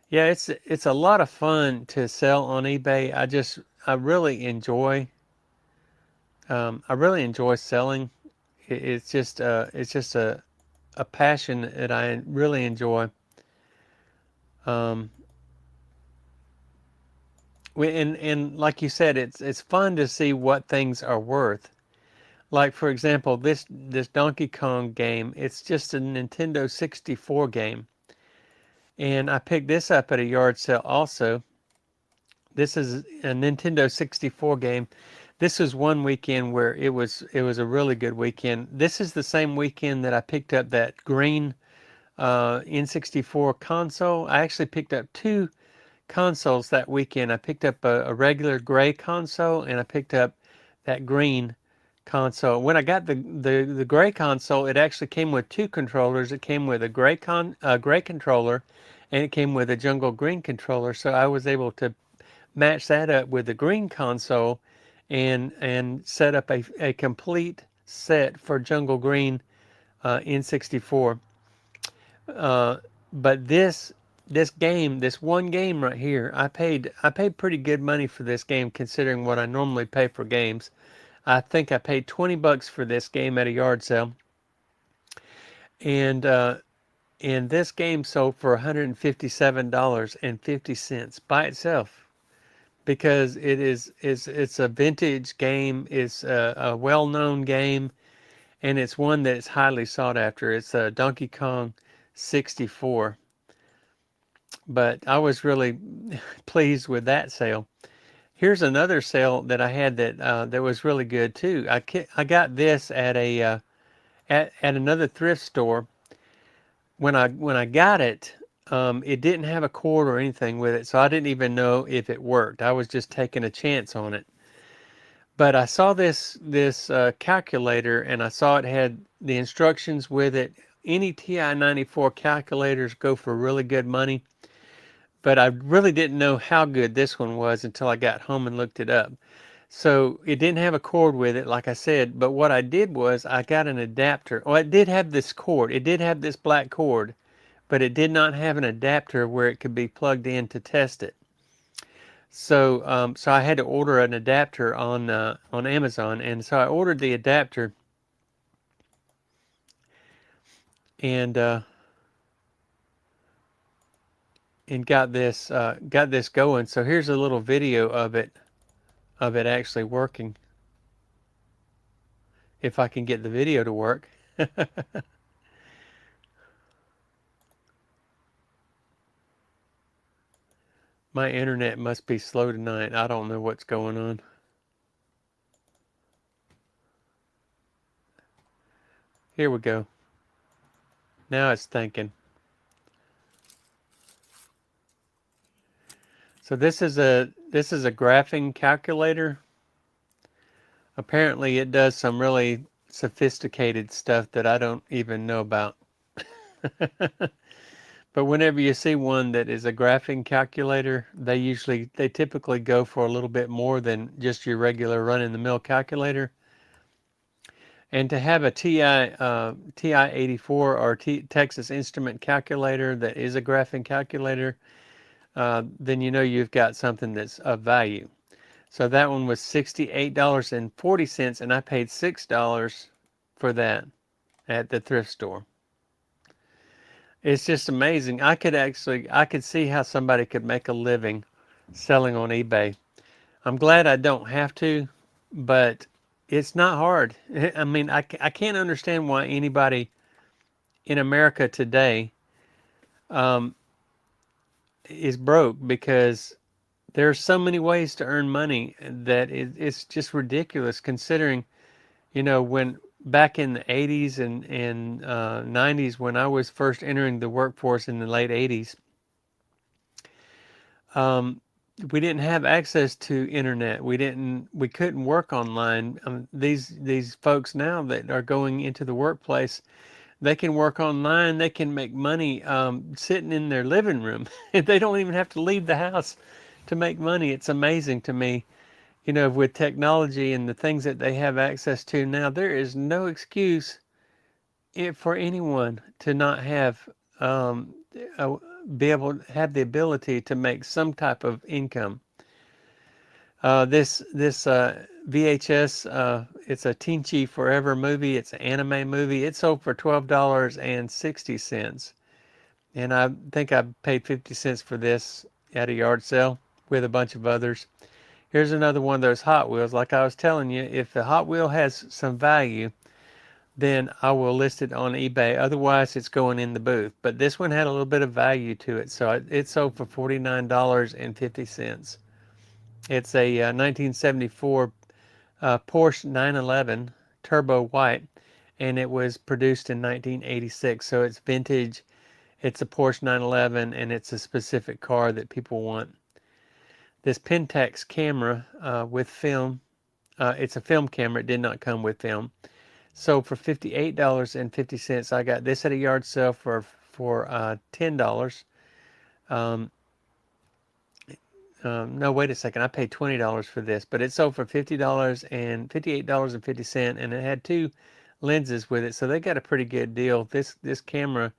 Yeah, it's a lot of fun to sell on eBay. I really enjoy selling. It's just a passion that I really enjoy. Um, and like you said, it's fun to see what things are worth. Like for example, this Donkey Kong game. It's just a Nintendo 64 game, and I picked this up at a yard sale also. This is a Nintendo 64 game. This was one weekend where it was a really good weekend. This is the same weekend that I picked up that green N64 console. I actually picked up two consoles that weekend. I picked up a regular gray console and I picked up that green console. When I got the gray console, it actually came with two controllers. It came with a gray controller, and it came with a jungle green controller. So I was able to match that up with the green console and set up a complete set for jungle green N64. But this one game right here, I paid pretty good money for this game considering what I normally pay for games. I think I paid $20 for this game at a yard sale, and this game sold for $157.50 by itself because it's a vintage game. It's a well-known game, and it's one that is highly sought after. It's Donkey Kong 64. But I was really pleased with that sale. Here's another sale that I had that was really good too. I got this at a at another thrift store. When I got it, it didn't have a cord or anything with it, so I didn't even know if it worked. I was just taking a chance on it. But I saw this calculator, and I saw it had the instructions with it. Any TI-94 calculators go for really good money, but I really didn't know how good this one was until I got home and looked it up. So it didn't have a cord with it, like I said, but what I did was I got an adapter. Well, it did have this cord. It did have this black cord, but it did not have an adapter where it could be plugged in to test it. So I had to order an adapter on Amazon, and so I ordered the adapter, and got this going. So here's a little video of it actually working. If I can get the video to work. My internet must be slow tonight. I don't know what's going on. Here we go. Now it's thinking. So this is a graphing calculator. Apparently it does some really sophisticated stuff that I don't even know about. But whenever you see one that is a graphing calculator, they typically go for a little bit more than just your regular run-in-the-mill calculator. And to have a TI-84 or Texas Instrument calculator that is a graphing calculator, then you know you've got something that's of value. So that one was $68.40, and I paid $6 for that at the thrift store. It's just amazing. I could see how somebody could make a living selling on eBay. I'm glad I don't have to, but it's not hard. I mean, I can't understand why anybody in America today is broke, because there's so many ways to earn money that it's just ridiculous, considering, when back in the 80s and 90s, when I was first entering the workforce in the late 80s, we didn't have access to internet. We couldn't work online. These folks now that are going into the workplace, they can work online. They can make money sitting in their living room. They don't even have to leave the house to make money. It's amazing to me, with technology and the things that they have access to now. There is no excuse for anyone to not have be able to have the ability to make some type of income. This VHS, it's a Tenchi Forever movie. It's an anime movie. It sold for $12.60, and I think I paid 50 cents for this at a yard sale with a bunch of others. Here's another one of those Hot Wheels. Like I was telling you, if the Hot Wheel has some value, then I will list it on eBay. Otherwise, it's going in the booth. But this one had a little bit of value to it, so it sold for $49.50. It's a 1974 Porsche 911 Turbo White, and it was produced in 1986. So it's vintage. It's a Porsche 911, and it's a specific car that people want. This Pentax camera with film, it's a film camera. It did not come with film. So for $58.50, I got this at a yard sale for $10. No, wait a second. I paid $20 for this, but it sold for $58.50, and it had two lenses with it, so they got a pretty good deal. This camera,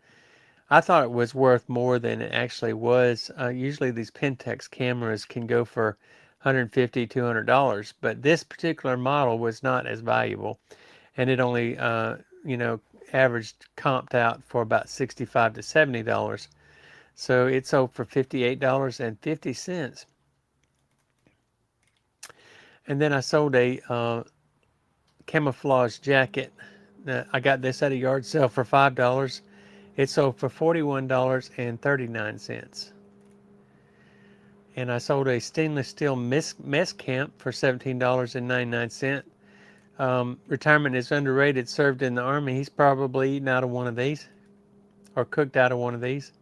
I thought it was worth more than it actually was. Usually these Pentax cameras can go for $150, $200, but this particular model was not as valuable, and it only averaged comped out for about $65 to $70. So it sold for $58.50. And then I sold a camouflage jacket. I got this at a yard sale for $5. It sold for $41.39. And I sold a stainless steel mess camp for $17.99. Retirement is underrated. Served in the Army. He's probably eaten out of one of these, or cooked out of one of these.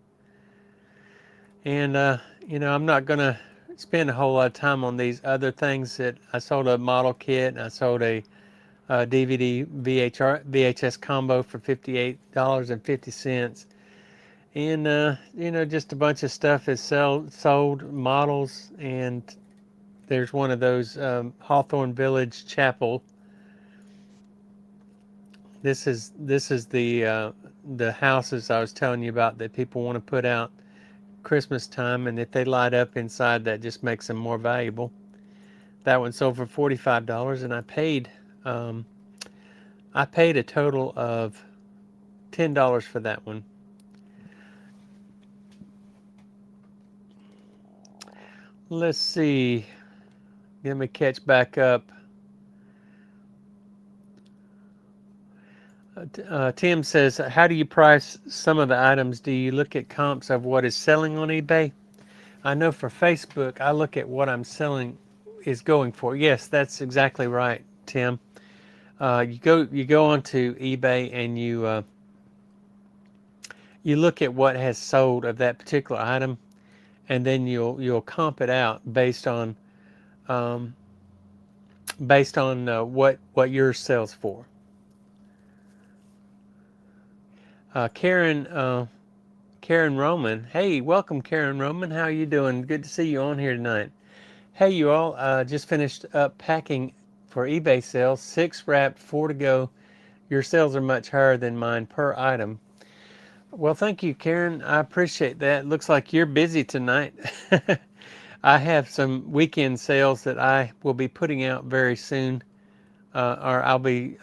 And I'm not gonna spend a whole lot of time on these other things. That I sold a model kit, and I sold a DVD VHS combo for $58.50. And just a bunch of stuff is sold models. And there's one of those Hawthorne Village Chapel. This is the houses I was telling you about that people want to put out Christmas time, and if they light up inside, that just makes them more valuable. That one sold for $45, and I paid a total of $10 for that one. Let's see. Let me catch back up. Tim says, how do you price some of the items? Do you look at comps of what is selling on eBay? I know for Facebook, I look at what I'm selling is going for. Yes, that's exactly right, Tim. You go onto eBay and you look at what has sold of that particular item, and then you'll comp it out um, based on what yours sells for. Karen Roman, hey, welcome Karen Roman. How are you doing? Good to see you on here tonight. Hey, you all, just finished up packing for eBay sales. 6 wrapped, 4 to go. Your sales are much higher than mine per item. Well, thank you, Karen. I appreciate that. Looks like you're busy tonight. I have some weekend sales that I will be putting out very soon, or I'll be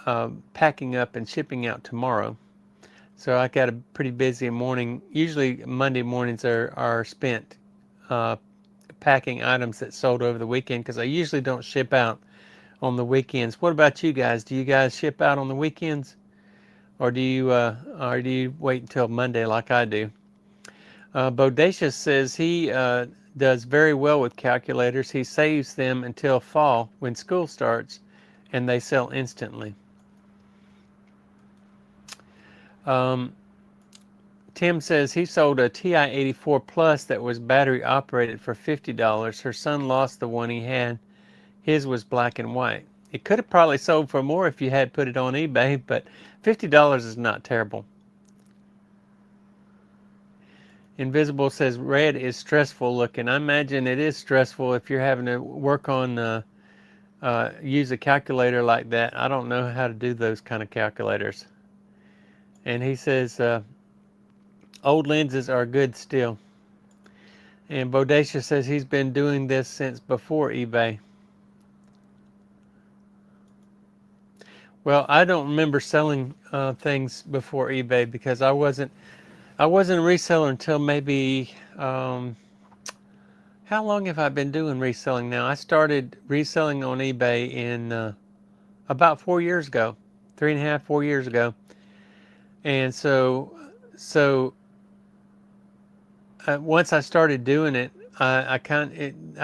packing up and shipping out tomorrow. So I got a pretty busy morning. Usually Monday mornings are spent packing items that sold over the weekend because I usually don't ship out on the weekends. What about you guys? Do you guys ship out on the weekends, or do you wait until Monday like I do? Bodacious says he does very well with calculators. He saves them until fall when school starts, and they sell instantly. Tim says he sold a TI 84 Plus that was battery operated for $50. Her son lost the one he had. His was black and white. It could have probably sold for more if you had put it on eBay, but $50 is not terrible. Invisible says red is stressful looking. I imagine it is stressful if you're having to work on use a calculator like that. I don't know how to do those kind of calculators. And he says old lenses are good still. And Bodacious says he's been doing this since before eBay. Well, I don't remember selling things before eBay because I wasn't a reseller until maybe how long have I been doing reselling now? I started reselling on eBay in about 4 years ago, 3.5, 4 years ago, and so once I started doing it, I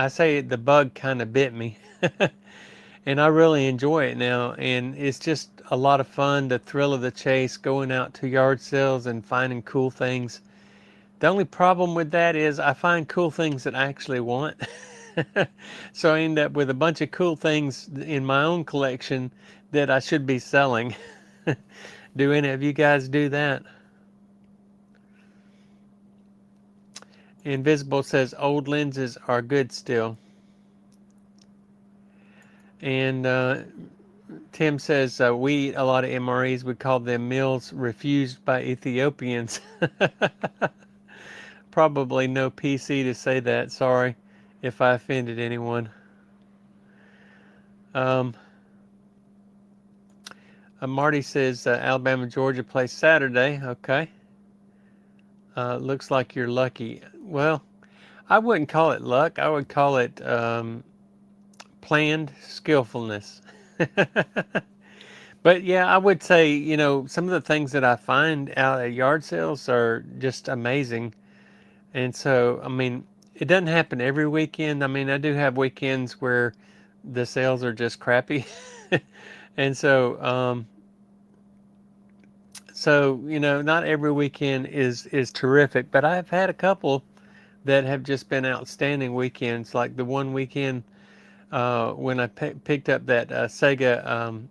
say the bug kind of bit me. And I really enjoy it now, and it's just a lot of fun, the thrill of the chase, going out to yard sales and finding cool things. The only problem with that is I find cool things that I actually want. So I end up with a bunch of cool things in my own collection that I should be selling. Do any of you guys do that? Invisible says old lenses are good still. And Tim says we eat a lot of MREs. We call them meals refused by Ethiopians. Probably no PC to say that. Sorry if I offended anyone. Marty says Alabama, Georgia plays Saturday. Okay. Looks like you're lucky. Well, I wouldn't call it luck. I would call it planned skillfulness. But yeah, I would say, you know, some of the things that I find out at yard sales are just amazing. And so, I mean, it doesn't happen every weekend. I mean, I do have weekends where the sales are just crappy. And so, you know, not every weekend is terrific, but I've had a couple that have just been outstanding weekends. Like the one weekend when I picked up that Sega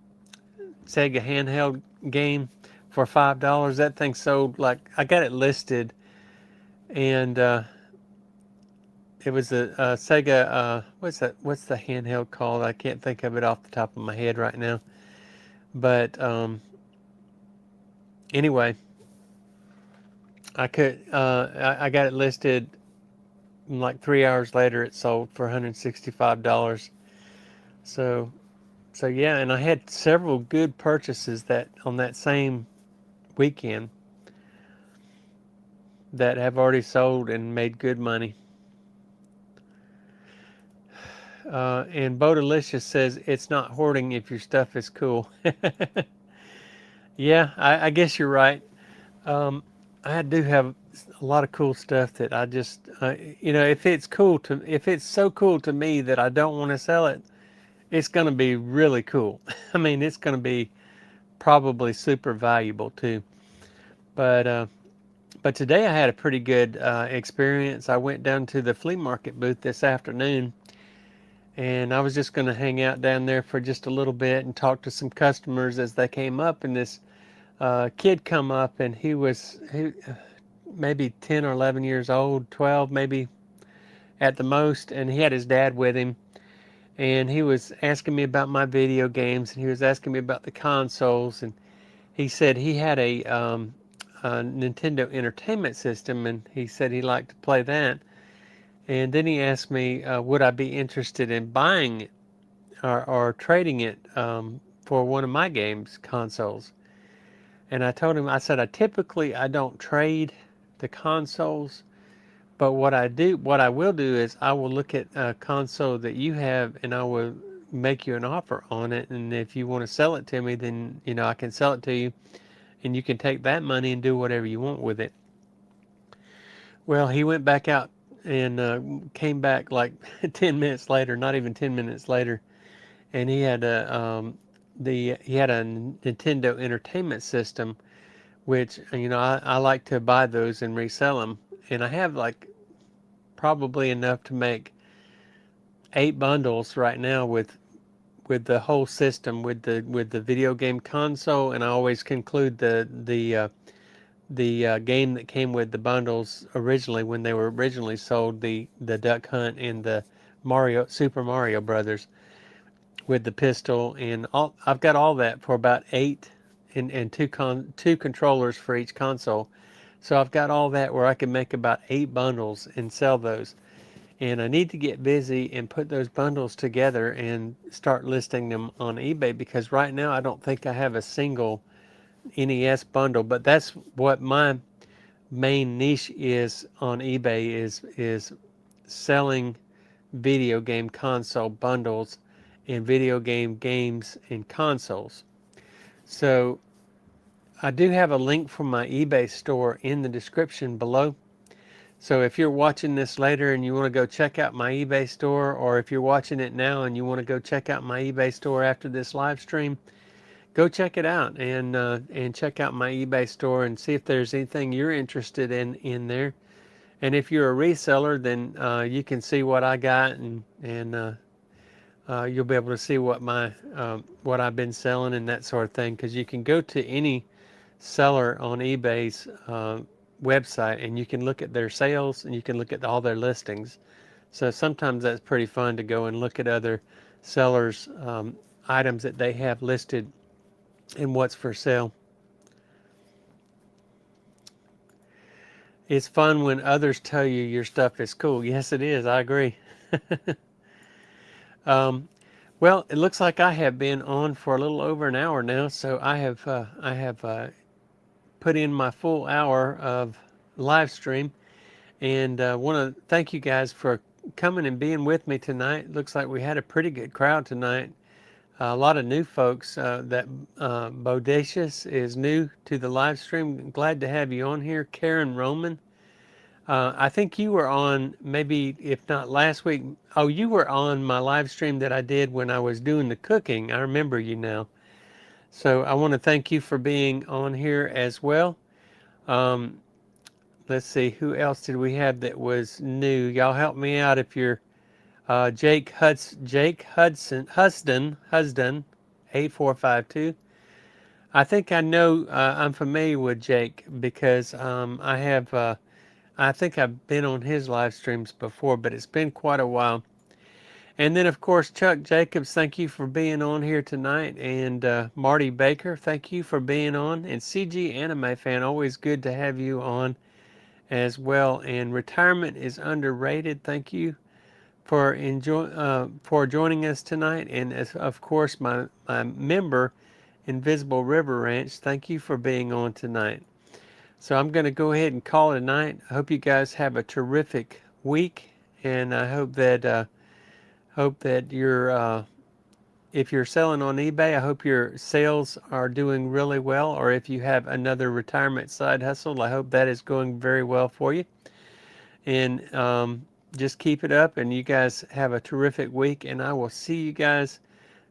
handheld game for $5. That thing sold like I got it listed, and it was a Sega. What's that? What's the handheld called? I can't think of it off the top of my head right now. But anyway, I got it listed. And like 3 hours later, it sold for $165. So yeah, and I had several good purchases that on that same weekend that have already sold and made good money. And Bodalicious says it's not hoarding if your stuff is cool. Yeah, I guess you're right. I do have a lot of cool stuff that I just, if it's so cool to me that I don't want to sell it, it's going to be really cool. I mean, it's going to be probably super valuable too. But but today I had a pretty good experience. I went down to the flea market booth this afternoon, and I was just going to hang out down there for just a little bit and talk to some customers as they came up. And this kid come up, and he maybe 10 or 11 years old, 12 maybe at the most, and he had his dad with him. And he was asking me about my video games, and he was asking me about the consoles, and he said he had a Nintendo Entertainment System, and he said he liked to play that. And then he asked me, would I be interested in buying it or trading it for one of my games consoles? And I told him, I said, I don't trade the consoles, but what I will do is I will look at a console that you have, and I will make you an offer on it. And if you want to sell it to me, then I can sell it to you, and you can take that money and do whatever you want with it. Well, he went back out and came back like 10 minutes later, not even 10 minutes later, and he had a Nintendo Entertainment System, which I like to buy those and resell them, and I have like probably enough to make 8 bundles right now with the whole system, with the video game console, and I always conclude the game that came with the bundles originally when they were originally sold, the Duck Hunt and the Super Mario Brothers with the pistol, and all. I've got all that for about 8, and two controllers for each console. So I've got all that where I can make about 8 bundles and sell those. And I need to get busy and put those bundles together and start listing them on eBay, because right now I don't think I have a single NES bundle. But that's what my main niche is on eBay, is selling video game console bundles and video game games and consoles. So I do have a link for my eBay store in the description below. So if you're watching this later and you want to go check out my eBay store, or if you're watching it now and you want to go check out my eBay store after this live stream, go check it out and check out my eBay store and see if there's anything you're interested in there. And if you're a reseller, then you can see what I got, and you'll be able to see what what I've been selling and that sort of thing. Because you can go to any seller on eBay's website, and you can look at their sales, and you can look at all their listings. So sometimes that's pretty fun to go and look at other sellers' items that they have listed and what's for sale. It's fun when others tell you your stuff is cool. Yes, it is. I agree. Well, it looks like I have been on for a little over an hour now, so I have put in my full hour of live stream, and want to thank you guys for coming and being with me tonight. Looks like we had a pretty good crowd tonight. A lot of new folks. That Bodacious is new to the live stream. Glad to have you on here. Karen Roman. I think you were on, maybe if not last week. Oh, you were on my live stream that I did when I was doing the cooking. I remember you now. So I want to thank you for being on here as well. Let's see, who else did we have that was new? Y'all help me out if you're Jake Husden 8452. I think I know, I'm familiar with Jake because I think I've been on his live streams before, but it's been quite a while. And then, of course, Chuck Jacobs, thank you for being on here tonight. And Marty Baker, thank you for being on. And CG Anime Fan, always good to have you on as well. And Retirement is Underrated, thank you for joining us tonight. And of course, my member, Invisible River Ranch, thank you for being on tonight. So I'm going to go ahead and call it a night. I hope you guys have a terrific week, and I hope that you're if you're selling on eBay, I hope your sales are doing really well. Or if you have another retirement side hustle, I hope that is going very well for you. And just keep it up, and you guys have a terrific week. And I will see you guys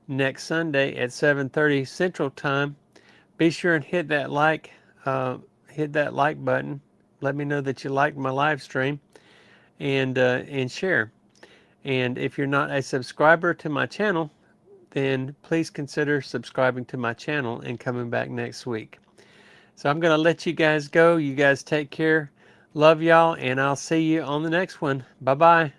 next Sunday at 7:30 Central Time. Be sure and hit that like button. Let me know that you liked my live stream, and share. And if you're not a subscriber to my channel, then please consider subscribing to my channel and coming back next week. So I'm going to let you guys go. You guys take care. Love y'all, and I'll see you on the next one. Bye-bye.